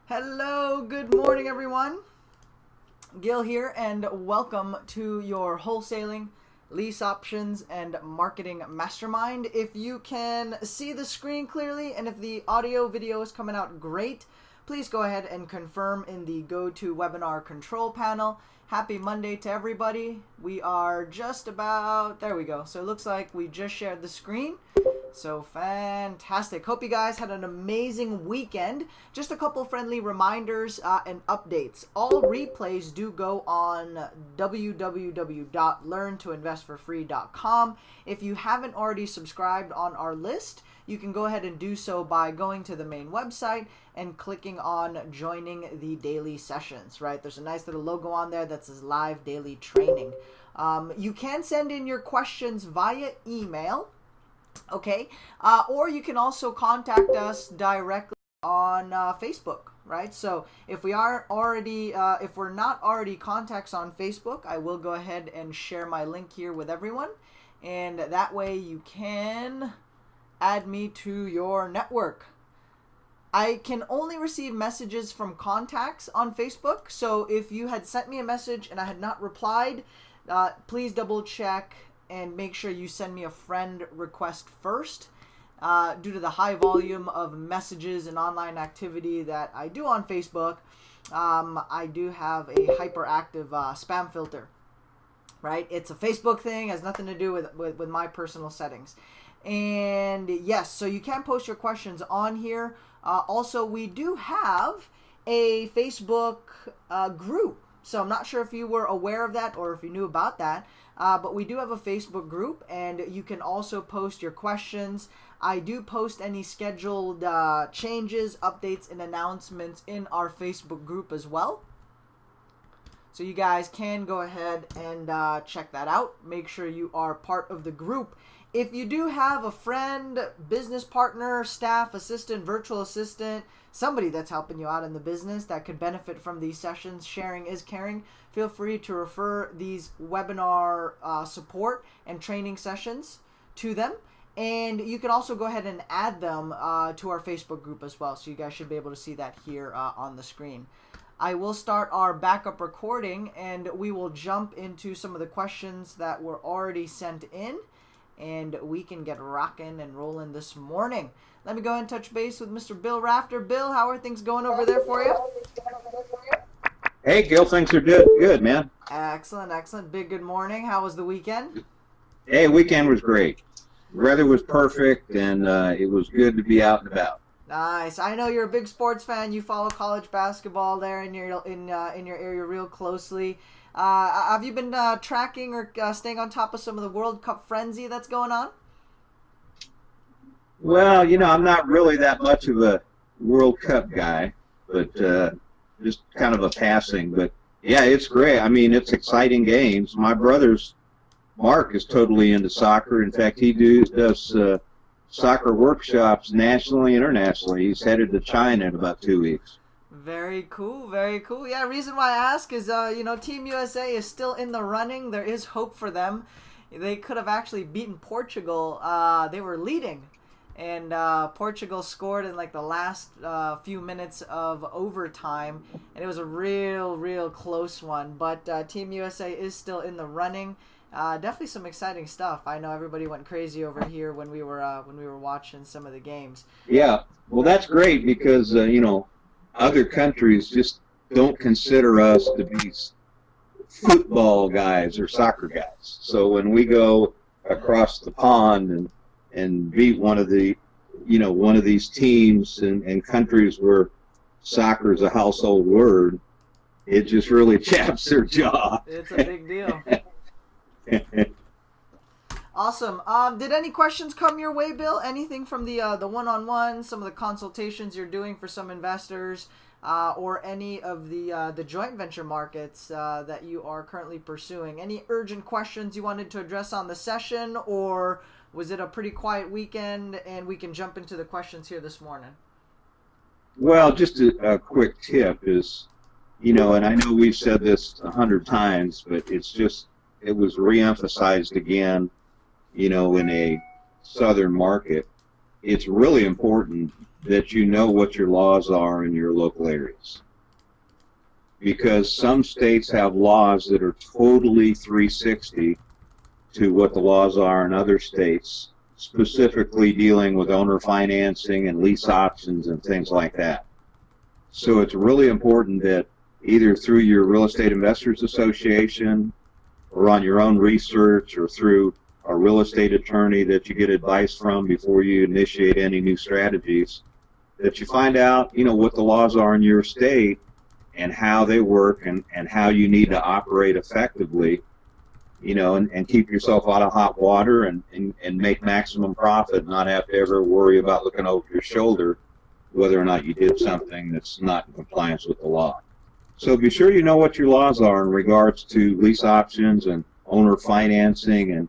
Hello, good morning everyone. Gil here, and welcome to your wholesaling, lease options, and marketing mastermind. If you can see the screen clearly and if the audio video is coming out great, please go ahead and confirm in the GoToWebinar control panel. Happy Monday to everybody. We are just about, there we go. So it looks like we just shared the screen. So fantastic. Hope you guys had an amazing weekend. Just a couple friendly reminders and updates. All replays do go on www.learntoinvestforfree.com. If you haven't already subscribed on our list, you can go ahead and do so by going to the main website and clicking on joining the daily sessions, right? There's a nice little logo on there that says live daily training. You can send in your questions via email. Okay, or you can also contact us directly on Facebook, right? So if we are already, if we're not already contacts on Facebook, I will go ahead and share my link here with everyone, and that way you can add me to your network. I can only receive messages from contacts on Facebook, so if you had sent me a message and I had not replied, please double check and make sure you send me a friend request first. Due to the high volume of messages and online activity that I do on Facebook, I do have a hyperactive spam filter, right? It's a Facebook thing, has nothing to do with my personal settings. And yes, so you can post your questions on here. Also, we do have a Facebook group. So I'm not sure if you were aware of that or if you knew about that. But we do have a Facebook group, and you can also post your questions. I do post any scheduled changes, updates, and announcements in our Facebook group as well. So you guys can go ahead and check that out. Make sure you are part of the group. If you do have a friend, business partner, staff, assistant, virtual assistant, somebody that's helping you out in the business that could benefit from these sessions, sharing is caring, feel free to refer these webinar support and training sessions to them. And you can also go ahead and add them to our Facebook group as well. So you guys should be able to see that here on the screen. I will start our backup recording, and we will jump into some of the questions that were already sent in, and we can get rocking and rolling this morning. Let me go ahead and touch base with Mr. Bill Rafter. Bill, how are things going over there for you? Hey, Gil, things are good, man. Excellent, excellent. Big good morning. How was the weekend? Hey, weekend was great. Weather was perfect, and it was good to be out and about. Nice. I know you're a big sports fan. You follow college basketball there in your area real closely. Have you been tracking or staying on top of some of the World Cup frenzy that's going on? Well, you know, I'm not really that much of a World Cup guy, but just kind of a passing. But yeah, it's great. I mean, it's exciting games. My brother's Mark is totally into soccer. In fact, he does soccer workshops nationally, internationally. He's headed to China in about 2 weeks. Very cool, very cool. Yeah, reason why I ask is, you know, Team USA is still in the running. There is hope for them. They could have actually beaten Portugal. They were leading, and Portugal scored in like the last few minutes of overtime, and it was a real close one. But Team USA is still in the running. Definitely some exciting stuff. I know everybody went crazy over here when we were watching some of the games. Yeah, well, that's great because you know, other countries just don't consider us to be football guys or soccer guys. So when we go across the pond and beat one of these teams and countries where soccer is a household word, it just really chaps their jaw. It's a big deal. Awesome. Did any questions come your way, Bill? Anything from the one-on-one, some of the consultations you're doing for some investors, or any of the joint venture markets that you are currently pursuing? Any urgent questions you wanted to address on the session, or was it a pretty quiet weekend and we can jump into the questions here this morning? Well, just a quick tip is, you know, and I know we've said this 100 times, but it was reemphasized again, you know, in a southern market. it's really important that you know what your laws are in your local areas. Because some states have laws that are totally 360 to what the laws are in other states, specifically dealing with owner financing and lease options and things like that. So it's really important that either through your Real Estate Investors Association or on your own research or through a real estate attorney that you get advice from before you initiate any new strategies, that you find out, what the laws are in your state and how they work and how you need to operate effectively, and keep yourself out of hot water and make maximum profit, not have to ever worry about looking over your shoulder whether or not you did something that's not in compliance with the law. So be sure you know what your laws are in regards to lease options and owner financing and,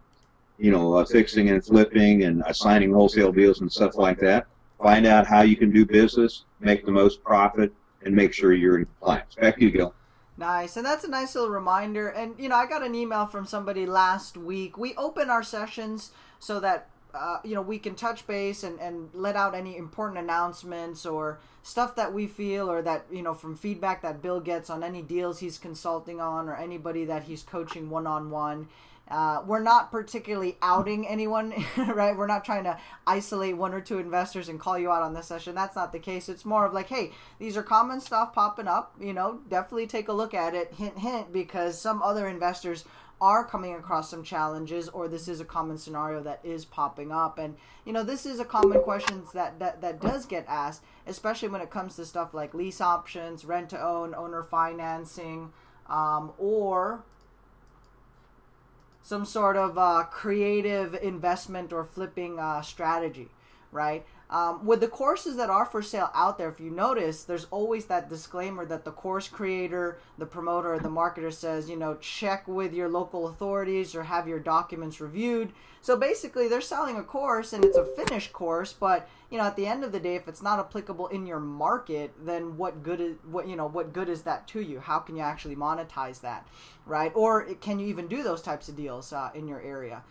fixing and flipping and assigning wholesale deals and stuff like that. Find out how you can do business, make the most profit, and make sure you're in compliance. Back to you, Gil. Nice. And that's a nice little reminder. And, I got an email from somebody last week. We open our sessions so that, we can touch base and let out any important announcements or stuff that we feel or that, from feedback that Bill gets on any deals he's consulting on or anybody that he's coaching one-on-one. We're not particularly outing anyone, right? We're not trying to isolate one or two investors and call you out on this session. That's not the case. It's more of like, hey, these are common stuff popping up. Definitely take a look at it. Hint, hint, because some other investors are coming across some challenges, or this is a common scenario that is popping up. And, this is a common question that does get asked, especially when it comes to stuff like lease options, rent to own, owner financing, or some sort of creative investment or flipping strategy, right? With the courses that are for sale out there, if you notice, there's always that disclaimer that the course creator, the promoter, or the marketer says, check with your local authorities or have your documents reviewed. So basically, they're selling a course and it's a finished course, but at the end of the day, if it's not applicable in your market, then what good is that to you? How can you actually monetize that, right? Or can you even do those types of deals in your area?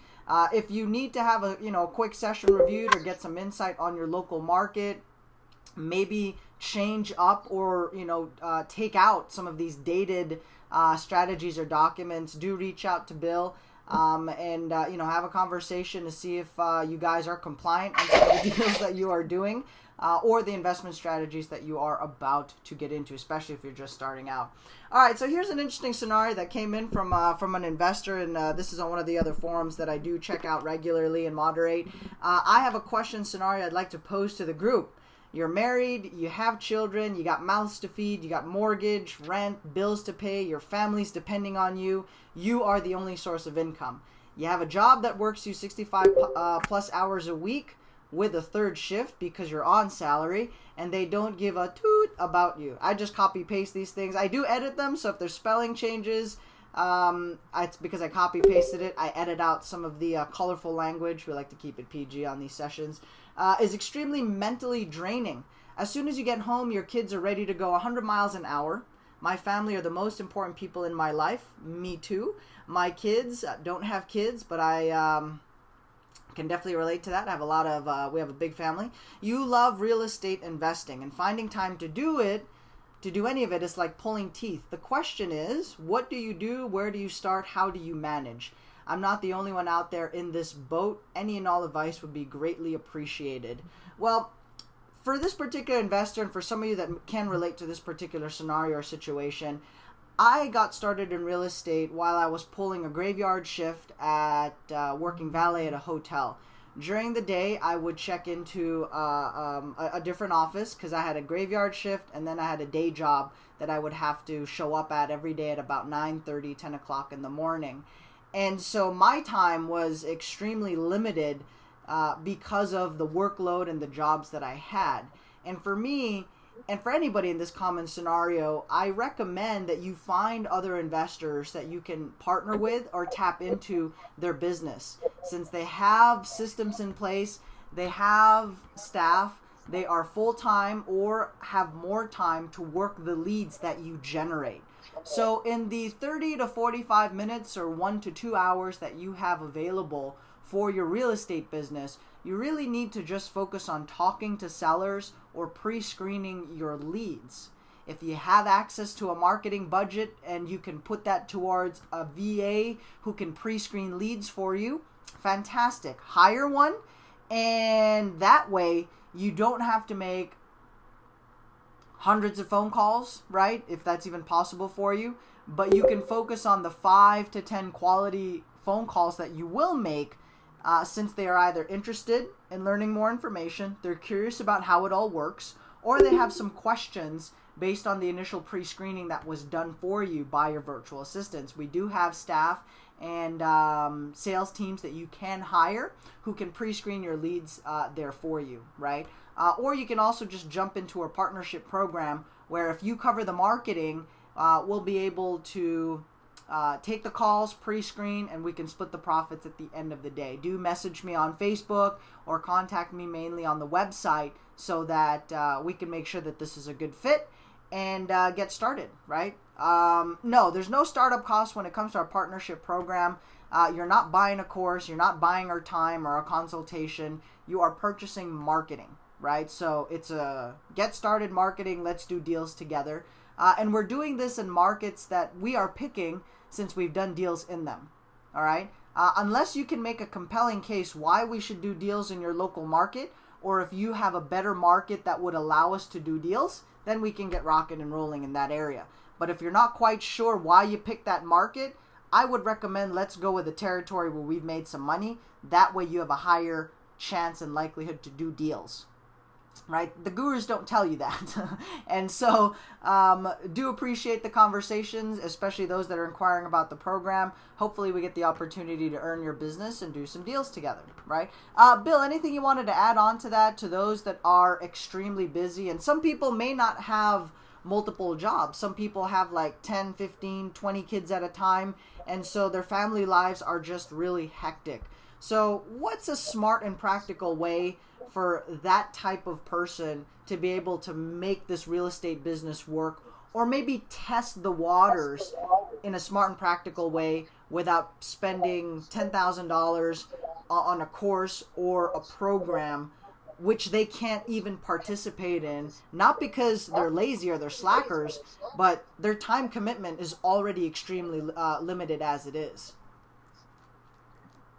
If you need to have a quick session reviewed or get some insight on your local market, maybe change up or take out some of these dated strategies or documents, do reach out to Bill and have a conversation to see if you guys are compliant on some of the deals that you are doing or the investment strategies that you are about to get into, especially if you're just starting out. All right, so here's an interesting scenario that came in from an investor, and this is on one of the other forums that I do check out regularly and moderate. I have a question scenario I'd like to pose to the group. You're married, you have children, you got mouths to feed, you got mortgage, rent, bills to pay, your family's depending on you. You are the only source of income. You have a job that works you 65 plus hours a week with a third shift because you're on salary, and they don't give a toot about you. I just copy paste these things. I do edit them, so if there's spelling changes, it's because I copy pasted it. I edit out some of the colorful language. We like to keep it PG on these sessions. Is extremely mentally draining. As soon as you get home, your kids are ready to go 100 miles an hour. My family are the most important people in my life. Me too. My kids don't have kids, but I can definitely relate to that. I have a lot of, we have a big family. You love real estate investing, and finding time to do any of it is like pulling teeth. The question is, what do you do? Where do you start? How do you manage? I'm not the only one out there in this boat. Any and all advice would be greatly appreciated. Well, for this particular investor, and for some of you that can relate to this particular scenario or situation, I got started in real estate while I was pulling a graveyard shift at working valet at a hotel. During the day, I would check into a different office because I had a graveyard shift, and then I had a day job that I would have to show up at every day at about 9:30, 10 o'clock in the morning. And so my time was extremely limited because of the workload and the jobs that I had. And for me, and for anybody in this common scenario, I recommend that you find other investors that you can partner with or tap into their business. Since they have systems in place, they have staff, they are full-time or have more time to work the leads that you generate. So in the 30 to 45 minutes or 1 to 2 hours that you have available for your real estate business, you really need to just focus on talking to sellers or pre-screening your leads. If you have access to a marketing budget and you can put that towards a VA who can pre-screen leads for you, fantastic. Hire one, and that way you don't have to make hundreds of phone calls, right? If that's even possible for you. But you can focus on the 5 to 10 quality phone calls that you will make, since they are either interested in learning more information, they're curious about how it all works, or they have some questions based on the initial pre-screening that was done for you by your virtual assistants. We do have staff and sales teams that you can hire who can pre-screen your leads there for you, right? Or you can also just jump into a partnership program where if you cover the marketing, we'll be able to take the calls, pre-screen, and we can split the profits at the end of the day. Do message me on Facebook or contact me mainly on the website so that we can make sure that this is a good fit and get started, right? No, there's no startup cost when it comes to our partnership program. You're not buying a course, you're not buying our time or a consultation, you are purchasing marketing, right? So it's a get started marketing, let's do deals together. And we're doing this in markets that we are picking since we've done deals in them, all right? Unless you can make a compelling case why we should do deals in your local market, or if you have a better market that would allow us to do deals, then we can get rocking and rolling in that area. But if you're not quite sure why you picked that market, I would recommend let's go with a territory where we've made some money. That way you have a higher chance and likelihood to do deals, right? The gurus don't tell you that. And so do appreciate the conversations, especially those that are inquiring about the program. Hopefully we get the opportunity to earn your business and do some deals together, right? Bill, anything you wanted to add on to that, to those that are extremely busy? And some people may not have multiple jobs. Some people have like 10, 15, 20 kids at a time, and so their family lives are just really hectic. So what's a smart and practical way for that type of person to be able to make this real estate business work, or maybe test the waters in a smart and practical way without spending $10,000 on a course or a program which they can't even participate in, not because they're lazy or they're slackers, but their time commitment is already extremely limited as it is?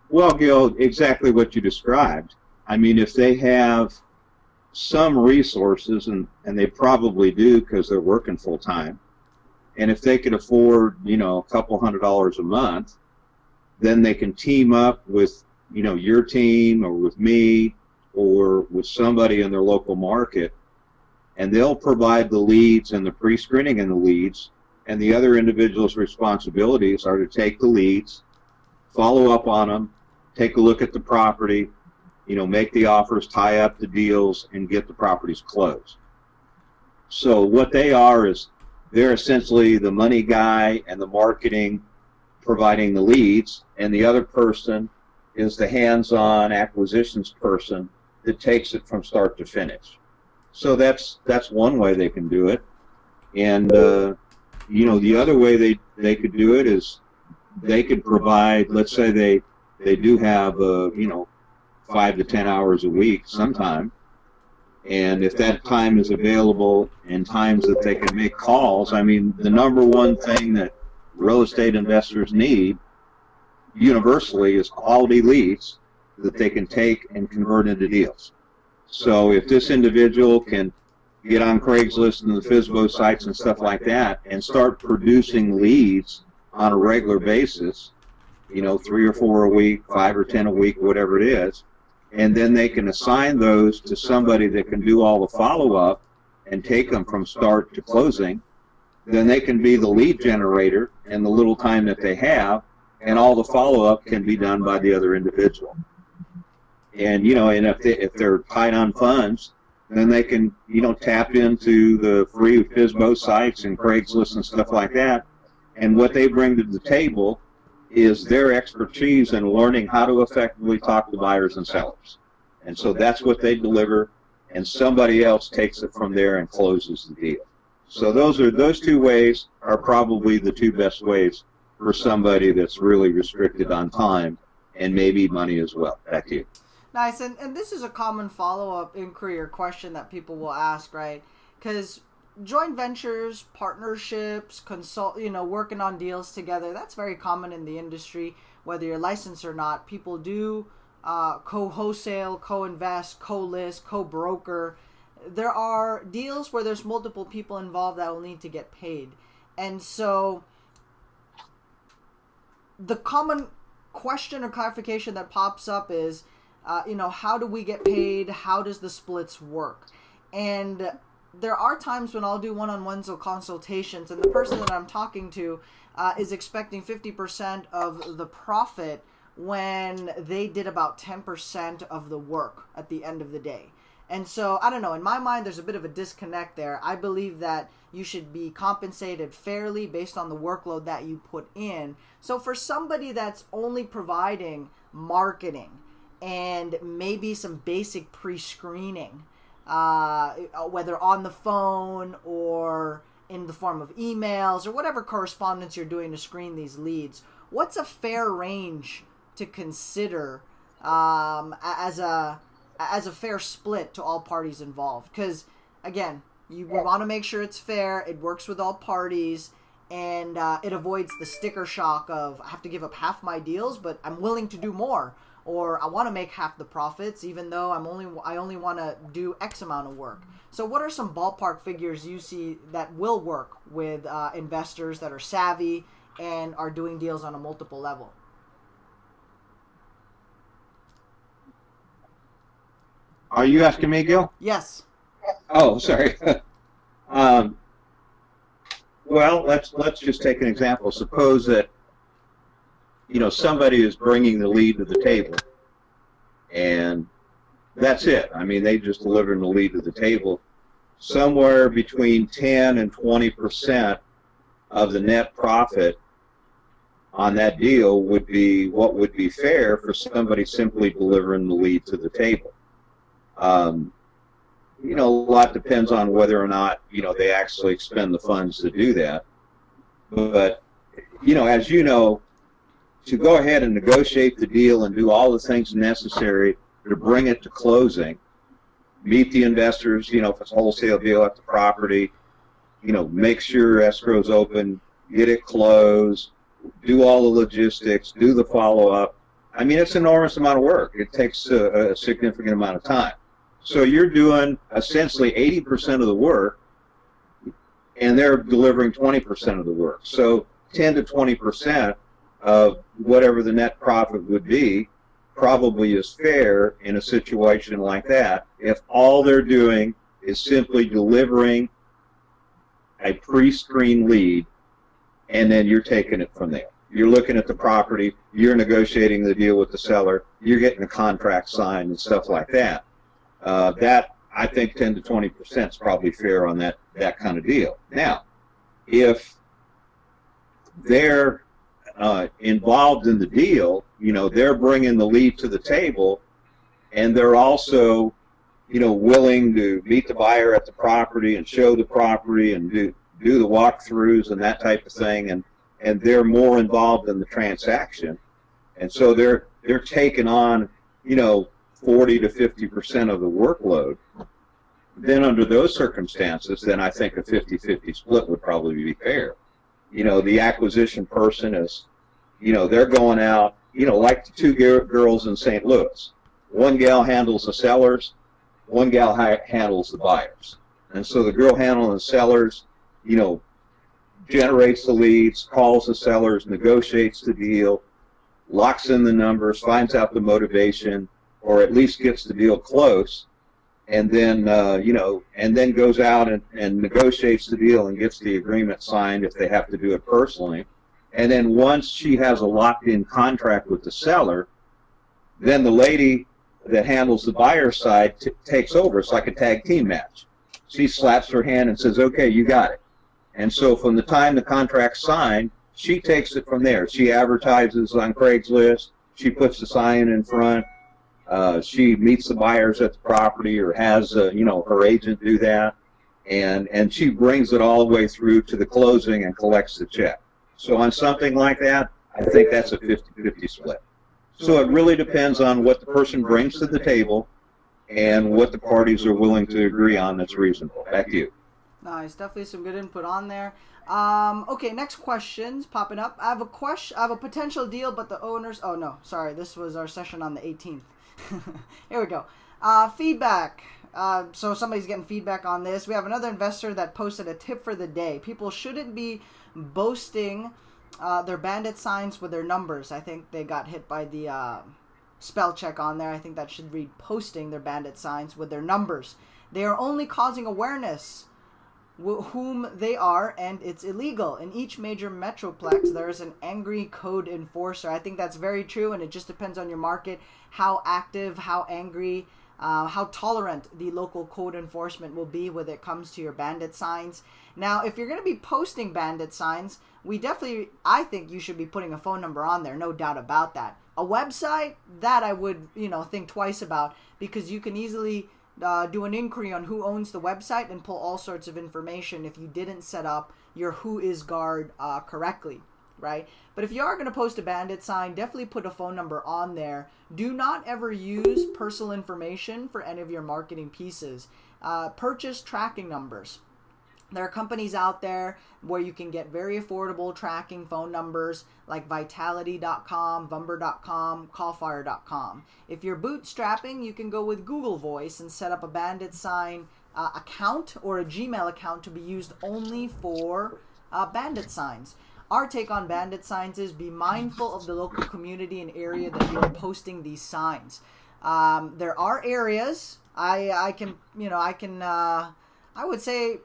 Well, Gil, exactly what you described. I mean, if they have some resources, and they probably do because they're working full time, and if they could afford, a couple $100 a month, then they can team up with, your team or with me or with somebody in their local market, and they'll provide the leads and the pre-screening and the leads, and the other individual's responsibilities are to take the leads, follow up on them, take a look at the property, make the offers, tie up the deals, and get the properties closed. So what they are is they're essentially the money guy and the marketing providing the leads, and the other person is the hands-on acquisitions person that takes it from start to finish. So that's one way they can do it. And the other way they could do it is they could provide, let's say they do have 5 to 10 hours a week sometime, and if that time is available in times that they can make calls, I mean, the number one thing that real estate investors need universally is quality leads that they can take and convert into deals. So if this individual can get on Craigslist and the FSBO sites and stuff like that and start producing leads on a regular basis, 3 or 4 a week, 5 or 10 a week, whatever it is, and then they can assign those to somebody that can do all the follow-up and take them from start to closing, then they can be the lead generator in the little time that they have, and all the follow-up can be done by the other individual. And, and if they're tight on funds, then they can, tap into the free FSBO sites and Craigslist and stuff like that. And what they bring to the table is their expertise in learning how to effectively talk to buyers and sellers. And so that's what they deliver, and somebody else takes it from there and closes the deal. So those two ways are probably the two best ways for somebody that's really restricted on time and maybe money as well. Back to you. Nice, and this is a common follow-up inquiry or question that people will ask, right? Because joint ventures, partnerships, working on deals together, that's very common in the industry, whether you're licensed or not. People do co-wholesale, co-invest, co-list, co-broker. There are deals where there's multiple people involved that will need to get paid. And so the common question or clarification that pops up is, how do we get paid? How does the splits work? And there are times when I'll do one-on-ones or consultations, and the person that I'm talking to is expecting 50% of the profit when they did about 10% of the work at the end of the day. And so, I don't know, in my mind, there's a bit of a disconnect there. I believe that you should be compensated fairly based on the workload that you put in. So for somebody that's only providing marketing and maybe some basic pre-screening, whether on the phone or in the form of emails or whatever correspondence you're doing to screen these leads, what's a fair range to consider as a fair split to all parties involved? Because, again, you want to make sure it's fair, it works with all parties, and it avoids the sticker shock of, I have to give up half my deals, but I'm willing to do more. Or I want to make half the profits, even though I only want to do X amount of work. So what are some ballpark figures you see that will work with investors that are savvy and are doing deals on a multiple level? Are you asking me, Gil? Yes. Oh, sorry. Well, let's just take an example. Suppose that somebody is bringing the lead to the table, and that's it. I mean, they just delivered the lead to the table. Somewhere between 10 and 20% of the net profit on that deal would be what would be fair for somebody simply delivering the lead to the table. A lot depends on whether or not, they actually expend the funds to do that. But, as you know, to go ahead and negotiate the deal and do all the things necessary to bring it to closing, meet the investors, if it's a wholesale deal at the property, make sure escrow's open, get it closed, do all the logistics, do the follow-up. I mean, it's an enormous amount of work. It takes a significant amount of time. So you're doing essentially 80% of the work, and they're delivering 20% of the work. So 10 to 20% of whatever the net profit would be probably is fair in a situation like that if all they're doing is simply delivering a pre-screened lead, and then you're taking it from there. You're looking at the property, you're negotiating the deal with the seller, you're getting a contract signed and stuff like that. That, I think, 10 to 20% is probably fair on that kind of deal. Now, if they're involved in the deal, they're bringing the lead to the table, and they're also, willing to meet the buyer at the property and show the property and do the walkthroughs and that type of thing, and they're more involved in the transaction, and so they're taking on, 40 to 50% of the workload. Then under those circumstances, then I think a 50-50 split would probably be fair. The acquisition person is, they're going out, like the two girls in St. Louis. One gal handles the sellers, one gal handles the buyers. And so the girl handling the sellers, generates the leads, calls the sellers, negotiates the deal, locks in the numbers, finds out the motivation, or at least gets the deal close, and then and then goes out and negotiates the deal and gets the agreement signed if they have to do it personally. And then once she has a locked-in contract with the seller, then the lady that handles the buyer side takes over. It's like a tag team match. She slaps her hand and says, "Okay, you got it." And so from the time the contract's signed, she takes it from there. She advertises on Craigslist. She puts the sign in front. She meets the buyers at the property, or has her agent do that, and she brings it all the way through to the closing and collects the check. So on something like that, I think that's a 50-50 split. So it really depends on what the person brings to the table and what the parties are willing to agree on that's reasonable. Back to you. Nice, definitely some good input on there. Okay, next questions popping up. I have a potential deal, but the owners. Oh no, sorry, this was our session on the 18th. Here we go. Feedback. So somebody's getting feedback on this. We have another investor that posted a tip for the day. People shouldn't be boasting their bandit signs with their numbers. I think they got hit by the spell check on there. I think that should read posting their bandit signs with their numbers. They are only causing awareness whom they are, and it's illegal. In each major metroplex, there is an angry code enforcer. I think that's very true, and it just depends on your market, how active, how angry, how tolerant the local code enforcement will be when it comes to your bandit signs. Now, if you're going to be posting bandit signs, I think you should be putting a phone number on there, no doubt about that. A website, that I would, think twice about, because you can easily do an inquiry on who owns the website and pull all sorts of information if you didn't set up your who is guard correctly, right? But if you are going to post a bandit sign, definitely put a phone number on there. Do not ever use personal information for any of your marketing pieces. Purchase tracking numbers. There are companies out there where you can get very affordable tracking phone numbers like Vitality.com, Vumber.com, Callfire.com. If you're bootstrapping, you can go with Google Voice and set up a bandit sign account or a Gmail account to be used only for bandit signs. Our take on bandit signs is be mindful of the local community and area that you're posting these signs. There are areas I would say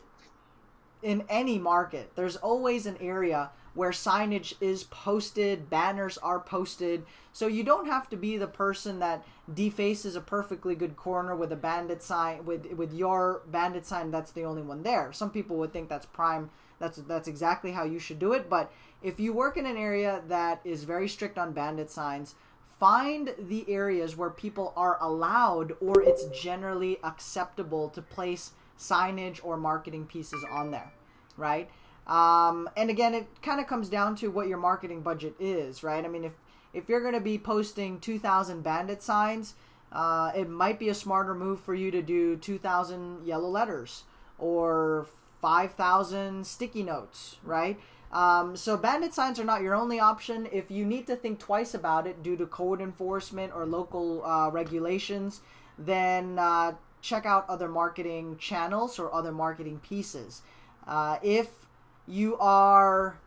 in any market, there's always an area where signage is posted, banners are posted, so you don't have to be the person that defaces a perfectly good corner with a bandit sign, with your bandit sign that's the only one there. Some people would think that's prime, that's exactly how you should do it, but if you work in an area that is very strict on bandit signs, find the areas where people are allowed or it's generally acceptable to place signage or marketing pieces on there, right? And again, it kind of comes down to what your marketing budget is, right? I mean, if you're going to be posting 2,000 bandit signs, it might be a smarter move for you to do 2,000 yellow letters or 5,000 sticky notes, right? So bandit signs are not your only option. If you need to think twice about it due to code enforcement or local regulations, then check out other marketing channels or other marketing pieces. If you are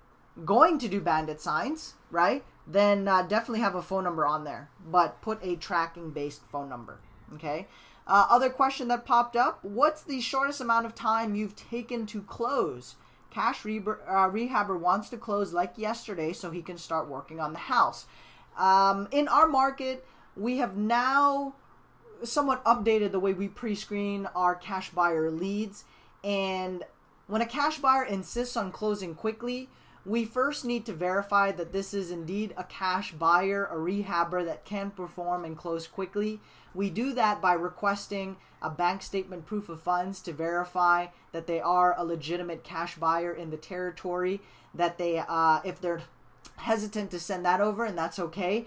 going to do bandit signs, right, then definitely have a phone number on there, but put a tracking-based phone number, okay? Other question that popped up, what's the shortest amount of time you've taken to close? Cash rehabber wants to close like yesterday so he can start working on the house. In our market, we have now somewhat updated the way we pre-screen our cash buyer leads, and when a cash buyer insists on closing quickly, we first need to verify that this is indeed a cash buyer, a rehabber that can perform and close quickly. We do that by requesting a bank statement proof of funds to verify that they are a legitimate cash buyer in the territory, that they if they're hesitant to send that over, and that's okay.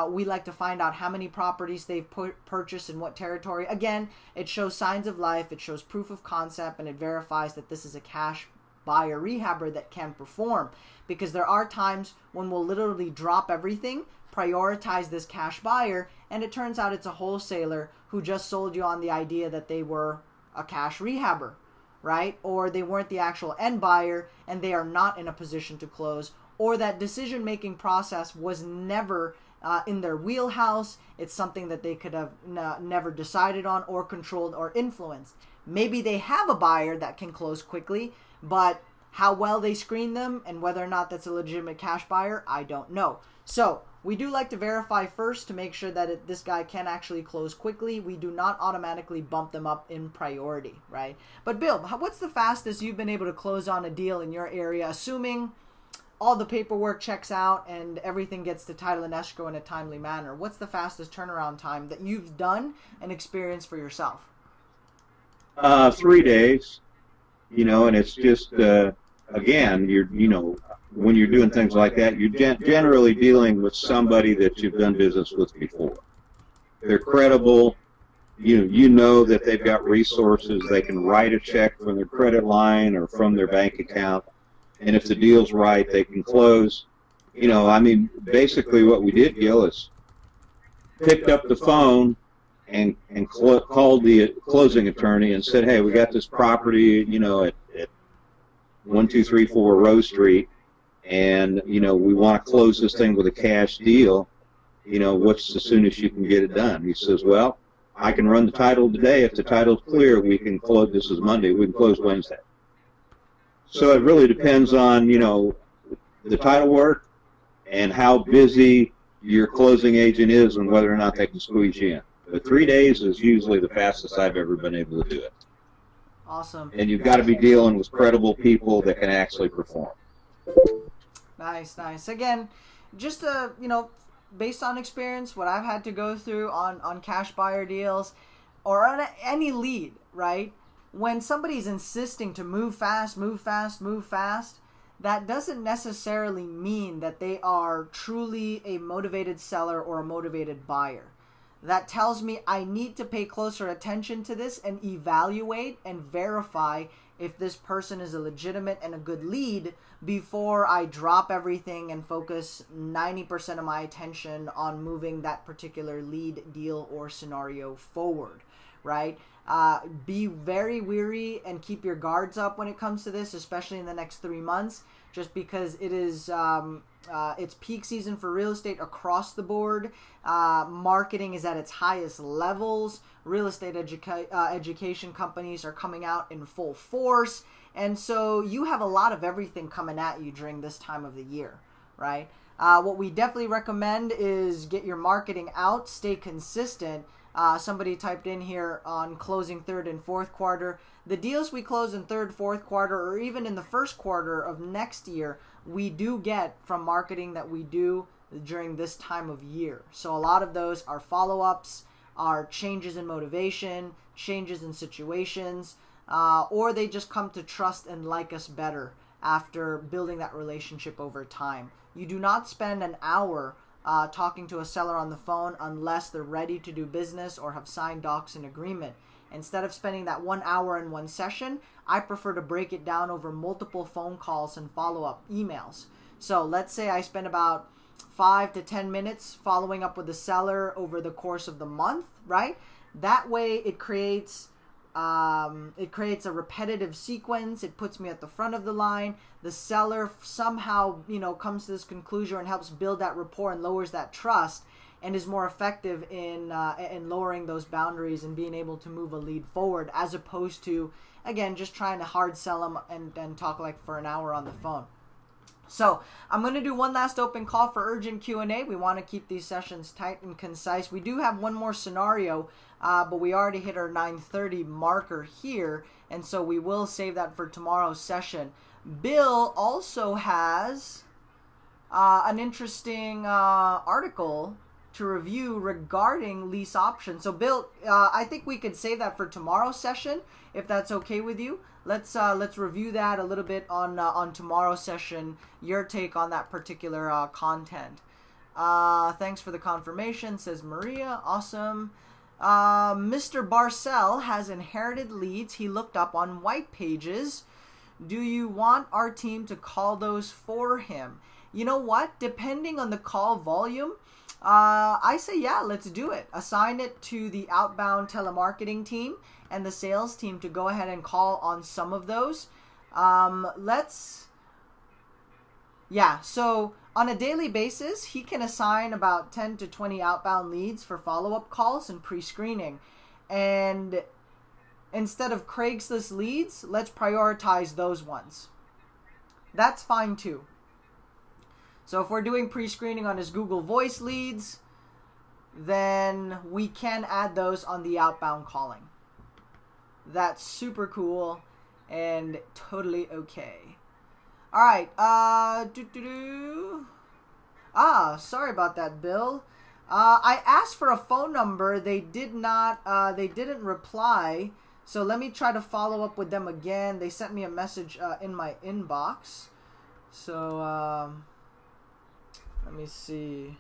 We like to find out how many properties they've purchased in what territory. Again, it shows signs of life, it shows proof of concept, and it verifies that this is a cash buyer rehabber that can perform. Because there are times when we'll literally drop everything, prioritize this cash buyer, and it turns out it's a wholesaler who just sold you on the idea that they were a cash rehabber, right? Or they weren't the actual end buyer and they are not in a position to close, or that decision-making process was never in their wheelhouse. It's something that they could have never decided on or controlled or influenced. Maybe they have a buyer that can close quickly, but how well they screen them and whether or not that's a legitimate cash buyer, I don't know. So we do like to verify first to make sure that this guy can actually close quickly. We do not automatically bump them up in priority, right? But Bill, what's the fastest you've been able to close on a deal in your area, assuming all the paperwork checks out and everything gets to title and escrow in a timely manner? What's the fastest turnaround time that you've done and experienced for yourself? 3 days, and it's just again, when you're doing things like that, you're generally dealing with somebody that you've done business with before. They're credible. You know that they've got resources. They can write a check from their credit line or from their bank account, and if the deal's right, they can close. Basically what we did, Gil, is picked up the phone and called the closing attorney and said, hey, we got this property, at 1234 Rose Street, and we want to close this thing with a cash deal. What's as soon as you can get it done? He says, well, I can run the title today. If the title's clear, we can close. This is Monday. We can close Wednesday. So it really depends on the title work and how busy your closing agent is and whether or not they can squeeze you in. But 3 days is usually the fastest I've ever been able to do it. Awesome. And you've got to be dealing with credible people that can actually perform. Nice. Again, just based on experience, what I've had to go through on cash buyer deals or on any lead, right? When somebody's insisting to move fast, that doesn't necessarily mean that they are truly a motivated seller or a motivated buyer. That tells me I need to pay closer attention to this and evaluate and verify if this person is a legitimate and a good lead before I drop everything and focus 90% of my attention on moving that particular lead, deal, or scenario forward, right? Be very wary and keep your guards up when it comes to this, especially in the next 3 months, just because it is it's peak season for real estate across the board. Marketing is at its highest levels. Real estate education companies are coming out in full force. And so you have a lot of everything coming at you during this time of the year, right? What we definitely recommend is get your marketing out, stay consistent. Somebody typed in here on closing third and fourth quarter. The deals we close in third, fourth quarter, or even in the first quarter of next year, we do get from marketing that we do during this time of year. So a lot of those are follow-ups, are changes in motivation, changes in situations, or they just come to trust and like us better after building that relationship over time. You do not spend an hour talking to a seller on the phone unless they're ready to do business or have signed docs and agreement. Instead of spending that 1 hour in one session, I prefer to break it down over multiple phone calls and follow-up emails. So let's say I spend about 5 to 10 minutes following up with the seller over the course of the month, right? That way it creates a repetitive sequence. It puts me at the front of the line. The seller somehow, comes to this conclusion and helps build that rapport and lowers that trust and is more effective in lowering those boundaries and being able to move a lead forward, as opposed to, again, just trying to hard sell them and talk like for an hour on the phone. So I'm going to do one last open call for urgent Q&A. We want to keep these sessions tight and concise. We do have one more scenario, but we already hit our 9:30 marker here, and so we will save that for tomorrow's session. Bill also has an interesting article to review regarding lease options. So Bill, I think we could save that for tomorrow's session, if that's okay with you. Let's review that a little bit on tomorrow's session. Your take on that particular content. Thanks for the confirmation, says Maria. Awesome. Mr. Barcel has inherited leads he looked up on white pages. Do you want our team to call those for him? You know what? Depending on the call volume, I say, yeah, let's do it. Assign it to the outbound telemarketing team and the sales team to go ahead and call on some of those. So on a daily basis, he can assign about 10 to 20 outbound leads for follow-up calls and pre-screening. And instead of Craigslist leads, let's prioritize those ones. That's fine too. So if we're doing pre-screening on his Google Voice leads, then we can add those on the outbound calling. That's super cool and totally okay. All right. Sorry about that, Bill. I asked for a phone number. They didn't reply. So let me try to follow up with them again. They sent me a message in my inbox. So let me see.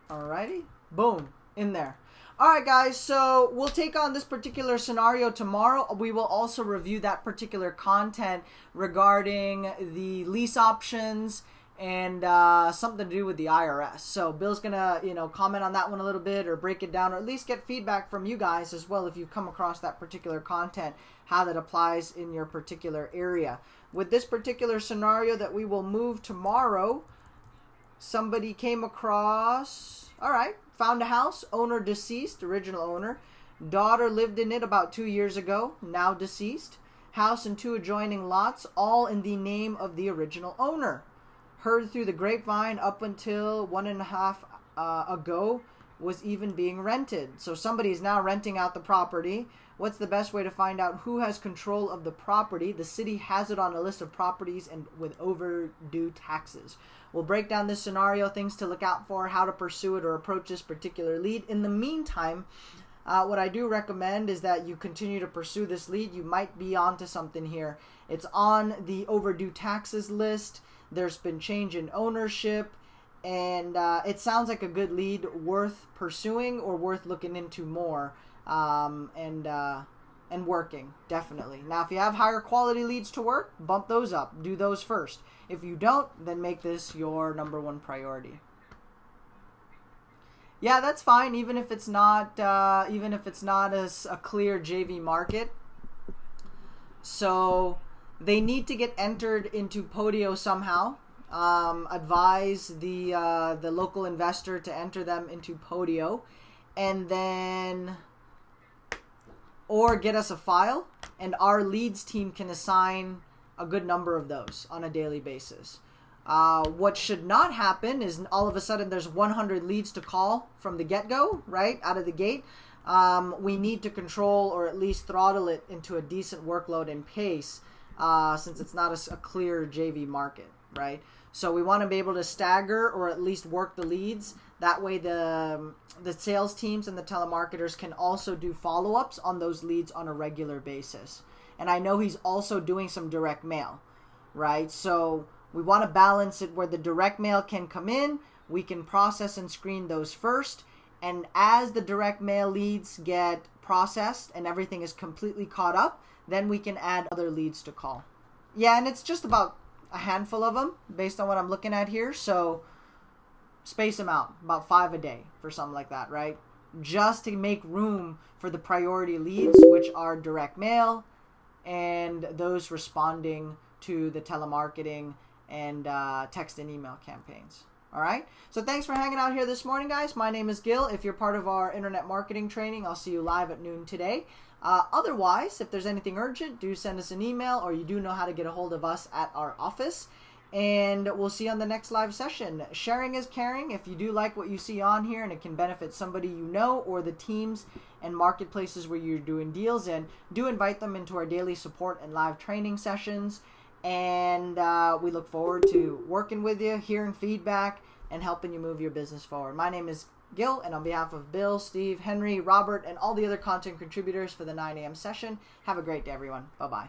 Alrighty. Boom. In there. Alright guys, so we'll take on this particular scenario tomorrow. We will also review that particular content regarding the lease options and something to do with the IRS. So Bill's gonna, comment on that one a little bit or break it down, or at least get feedback from you guys as well if you've come across that particular content, how that applies in your particular area. With this particular scenario that we will move tomorrow, somebody came across, found a house, owner deceased, original owner. Daughter lived in it about 2 years ago, now deceased. House and 2 adjoining lots, all in the name of the original owner. Heard through the grapevine up until 1.5 ago was even being rented. So somebody is now renting out the property. What's the best way to find out who has control of the property? The city has it on a list of properties and with overdue taxes. We'll break down this scenario, things to look out for, how to pursue it or approach this particular lead. In the meantime, what I do recommend is that you continue to pursue this lead. You might be onto something here. It's on the overdue taxes list. There's been change in ownership. And it sounds like a good lead worth pursuing or worth looking into more and working, definitely. Now, if you have higher quality leads to work, bump those up. Do those first. If you don't, then make this your #1 priority. Yeah, that's fine. Even if it's not a clear JV market. So they need to get entered into Podio somehow. Advise the local investor to enter them into Podio, and then or get us a file, and our leads team can assign a good number of those on a daily basis. What should not happen is all of a sudden there's 100 leads to call from the get-go, right, out of the gate. We need to control or at least throttle it into a decent workload and pace since it's not a clear JV market, right? So we want to be able to stagger or at least work the leads. That way the sales teams and the telemarketers can also do follow-ups on those leads on a regular basis. And I know he's also doing some direct mail, right? So we want to balance it where the direct mail can come in. We can process and screen those first. And as the direct mail leads get processed and everything is completely caught up, then we can add other leads to call. Yeah, and it's just about a handful of them based on what I'm looking at here. So space them out, about 5 a day for something like that, right? Just to make room for the priority leads, which are direct mail and those responding to the telemarketing and text and email campaigns. All right. So thanks for hanging out here this morning, guys. My name is Gil. If you're part of our internet marketing training, I'll see you live at noon today. Otherwise, if there's anything urgent, do send us an email, or you do know how to get a hold of us at our office. And we'll see you on the next live session. Sharing is caring. If you do like what you see on here and it can benefit somebody you know or the teams and marketplaces where you're doing deals in, do invite them into our daily support and live training sessions. And we look forward to working with you, hearing feedback, and helping you move your business forward. My name is Gil, and on behalf of Bill, Steve, Henry, Robert, and all the other content contributors for the 9 a.m. session, have a great day, everyone. Bye-bye.